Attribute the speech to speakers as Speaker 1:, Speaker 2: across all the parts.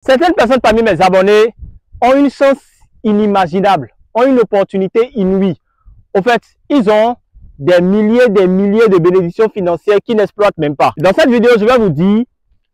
Speaker 1: Certaines personnes parmi mes abonnés ont une chance inimaginable, ont une opportunité inouïe. Au fait, ils ont des milliers de bénédictions financières qu'ils n'exploitent même pas. Dans cette vidéo, je vais vous dire,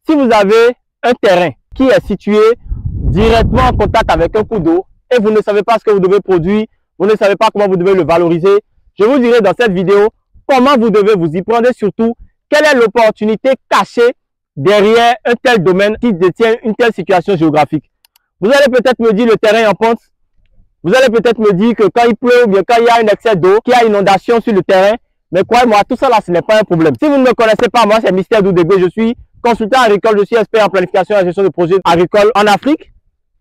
Speaker 1: si vous avez un terrain qui est situé directement en contact avec un cours d'eau et vous ne savez pas ce que vous devez produire, vous ne savez pas comment vous devez le valoriser, je vous dirai dans cette vidéo comment vous devez vous y prendre et surtout, quelle est l'opportunité cachée derrière un tel domaine qui détient une telle situation géographique. Vous allez peut-être me dire le terrain est en pente. Vous allez peut-être me dire que quand il pleut ou bien quand il y a un excès d'eau, qu'il y a inondation sur le terrain. Mais croyez-moi, tout ça là, ce n'est pas un problème. Si vous ne me connaissez pas, moi c'est Mister Doudégbé. Je suis consultant agricole, je suis expert en planification et gestion de projets agricoles en Afrique.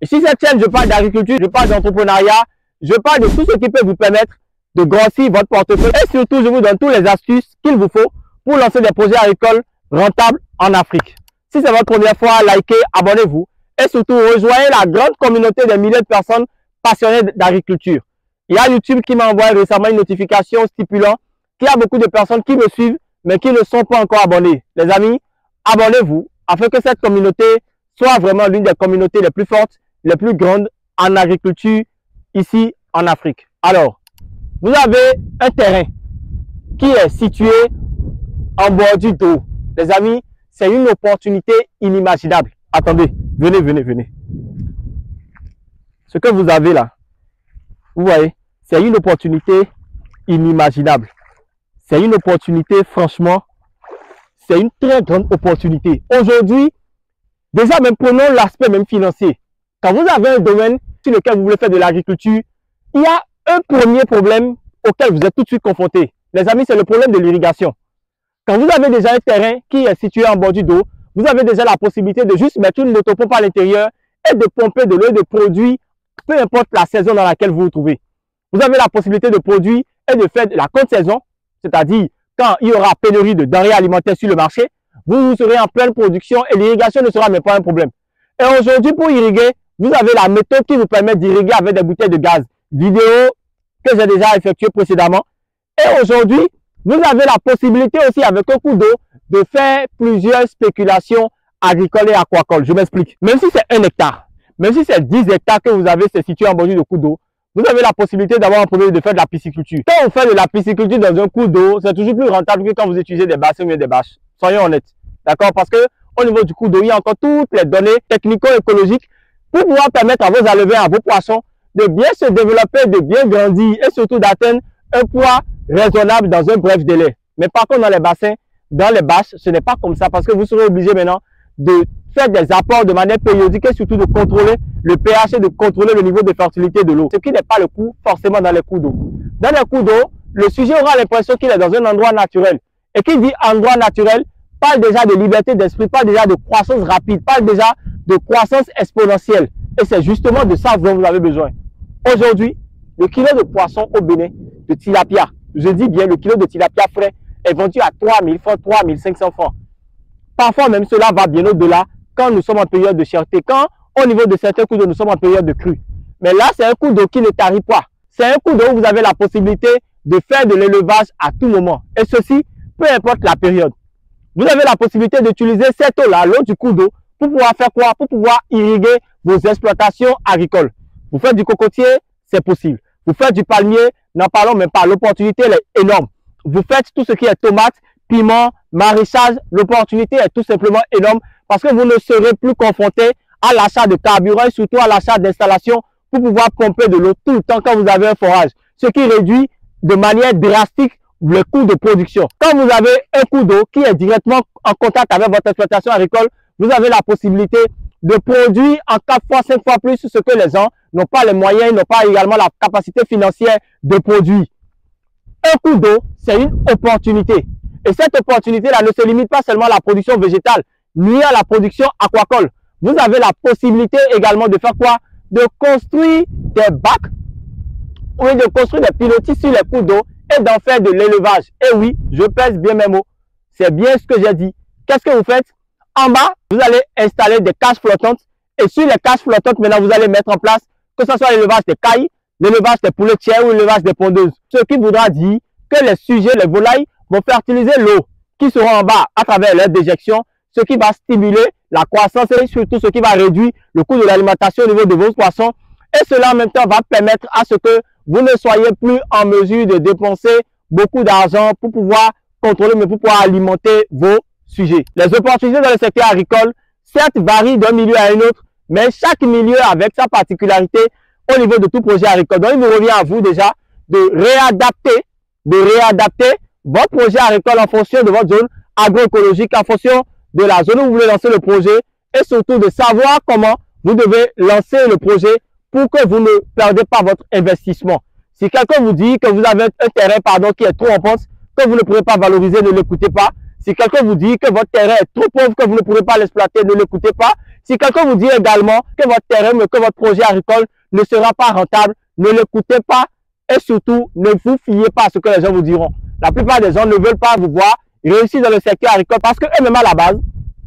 Speaker 1: Et si cette chaîne, je parle d'agriculture, je parle d'entrepreneuriat, je parle de tout ce qui peut vous permettre de grossir votre portefeuille. Et surtout, je vous donne toutes les astuces qu'il vous faut pour lancer des projets agricoles rentables en Afrique. Si c'est votre première fois, likez, abonnez-vous et surtout rejoignez la grande communauté des milliers de personnes passionnées d'agriculture. Il y a YouTube qui m'a envoyé récemment une notification stipulant qu'il y a beaucoup de personnes qui me suivent mais qui ne sont pas encore abonnés. Les amis, abonnez-vous afin que cette communauté soit vraiment l'une des communautés les plus fortes, les plus grandes en agriculture ici en Afrique. Alors, vous avez un terrain qui est situé en bordure d'eau. Les amis, c'est une opportunité inimaginable. Attendez, venez. Ce que vous avez là, vous voyez, c'est une opportunité inimaginable. C'est une opportunité, franchement, c'est une très grande opportunité. Aujourd'hui, déjà même prenons l'aspect même financier. Quand vous avez un domaine sur lequel vous voulez faire de l'agriculture, il y a un premier problème auquel vous êtes tout de suite confronté. Les amis, c'est le problème de l'irrigation. Quand vous avez déjà un terrain qui est situé en bordure d'eau, vous avez déjà la possibilité de juste mettre une motopompe à l'intérieur et de pomper de l'eau et de produire, peu importe la saison dans laquelle vous vous trouvez. Vous avez la possibilité de produire et de faire de la contre-saison, c'est-à-dire quand il y aura pénurie de denrées alimentaires sur le marché, vous serez en pleine production et l'irrigation ne sera même pas un problème. Et aujourd'hui, pour irriguer, vous avez la méthode qui vous permet d'irriguer avec des bouteilles de gaz. Vidéo que j'ai déjà effectuée précédemment. Et aujourd'hui, vous avez la possibilité aussi avec un coup d'eau de faire plusieurs spéculations agricoles et aquacoles. Je m'explique. Même si c'est 1 hectare, même si c'est 10 hectares que vous avez, c'est situé en bordure de coup d'eau, vous avez la possibilité d'avoir un projet de faire de la pisciculture. Quand on fait de la pisciculture dans un coup d'eau, c'est toujours plus rentable que quand vous utilisez des bassins ou bien des bâches. Soyons honnêtes. D'accord? Parce que au niveau du coup d'eau, il y a encore toutes les données technico-écologiques pour pouvoir permettre à vos alevins, à vos poissons de bien se développer, de bien grandir et surtout d'atteindre un poids raisonnable dans un bref délai. Mais par contre, dans les bassins, dans les bâches, ce n'est pas comme ça parce que vous serez obligé maintenant de faire des apports de manière périodique et surtout de contrôler le pH et de contrôler le niveau de fertilité de l'eau. Ce qui n'est pas le coup forcément dans les coups d'eau. Dans les coups d'eau, le sujet aura l'impression qu'il est dans un endroit naturel. Et qui dit endroit naturel, parle déjà de liberté d'esprit, parle déjà de croissance rapide, parle déjà de croissance exponentielle. Et c'est justement de ça dont vous avez besoin. Aujourd'hui, le kilo de poisson au Bénin, de tilapia, je dis bien le kilo de tilapia frais, est vendu à 3 000 francs, 3 500 francs. Parfois même cela va bien au-delà quand nous sommes en période de cherté. Quand au niveau de certains coups d'eau, nous sommes en période de crue. Mais là, c'est un coup d'eau qui ne tarit pas. C'est un coup d'eau où vous avez la possibilité de faire de l'élevage à tout moment. Et ceci, peu importe la période. Vous avez la possibilité d'utiliser cette eau-là, l'eau du coup d'eau, pour pouvoir faire quoi? Pour pouvoir irriguer vos exploitations agricoles. Vous faites du cocotier, c'est possible. Vous faites du palmier, n'en parlons même pas. L'opportunité est énorme. Vous faites tout ce qui est tomates, piments, maraîchage. L'opportunité est tout simplement énorme parce que vous ne serez plus confronté à l'achat de carburant et surtout à l'achat d'installations pour pouvoir pomper de l'eau tout le temps quand vous avez un forage. Ce qui réduit de manière drastique le coût de production. Quand vous avez un coup d'eau qui est directement en contact avec votre exploitation agricole, vous avez la possibilité de produire en 4 fois, 5 fois plus ce que les gens n'ont pas les moyens, n'ont pas également la capacité financière de produire. Un coup d'eau, c'est une opportunité. Et cette opportunité-là ne se limite pas seulement à la production végétale, ni à la production aquacole. Vous avez la possibilité également de faire quoi? De construire des bacs, ou de construire des pilotis sur les coups d'eau et d'en faire de l'élevage. Et oui, je pèse bien mes mots. C'est bien ce que j'ai dit. Qu'est-ce que vous faites? En bas, vous allez installer des cages flottantes. Et sur les cages flottantes, maintenant, vous allez mettre en place que ce soit l'élevage des cailles, l'élevage des poulets de chair ou l'élevage des pondeuses. Ce qui voudra dire que les sujets, les volailles, vont fertiliser l'eau qui sera en bas à travers leur déjection, ce qui va stimuler la croissance et surtout ce qui va réduire le coût de l'alimentation au niveau de vos poissons. Et cela en même temps va permettre à ce que vous ne soyez plus en mesure de dépenser beaucoup d'argent pour pouvoir contrôler, mais pour pouvoir alimenter vos sujets. Les opportunités dans le secteur agricole, certes, varient d'un milieu à un autre, mais chaque milieu avec sa particularité au niveau de tout projet agricole. Donc, il vous revient à vous déjà de réadapter votre projet agricole en fonction de votre zone agroécologique, en fonction de la zone où vous voulez lancer le projet et surtout de savoir comment vous devez lancer le projet pour que vous ne perdez pas votre investissement. Si quelqu'un vous dit que vous avez un terrain qui est trop en pente, que vous ne pourrez pas valoriser, ne l'écoutez pas. Si quelqu'un vous dit que votre terrain est trop pauvre, que vous ne pourrez pas l'exploiter, ne l'écoutez pas. Si quelqu'un vous dit également que votre terrain, que votre projet agricole ne sera pas rentable, ne l'écoutez pas et surtout ne vous fiez pas à ce que les gens vous diront. La plupart des gens ne veulent pas vous voir réussir dans le secteur agricole parce qu'eux-mêmes à la base,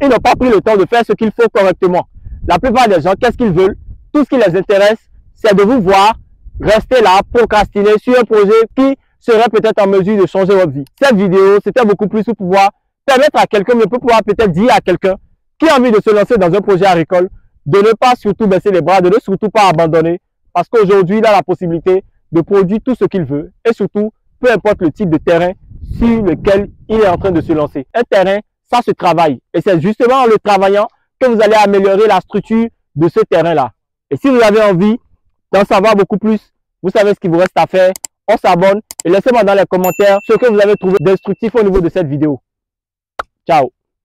Speaker 1: ils n'ont pas pris le temps de faire ce qu'il faut correctement. La plupart des gens, qu'est-ce qu'ils veulent? Tout ce qui les intéresse, c'est de vous voir rester là, procrastiner sur un projet qui serait peut-être en mesure de changer votre vie. Cette vidéo, c'était beaucoup plus pour pouvoir permettre à quelqu'un, mais pour pouvoir peut-être dire à quelqu'un qui a envie de se lancer dans un projet agricole, de ne pas surtout baisser les bras, de ne surtout pas abandonner, parce qu'aujourd'hui, il a la possibilité de produire tout ce qu'il veut, et surtout, peu importe le type de terrain sur lequel il est en train de se lancer. Un terrain, ça se travaille, et c'est justement en le travaillant que vous allez améliorer la structure de ce terrain-là. Et si vous avez envie d'en savoir beaucoup plus, vous savez ce qu'il vous reste à faire. On s'abonne et laissez-moi dans les commentaires ce que vous avez trouvé d'instructif au niveau de cette vidéo. Ciao.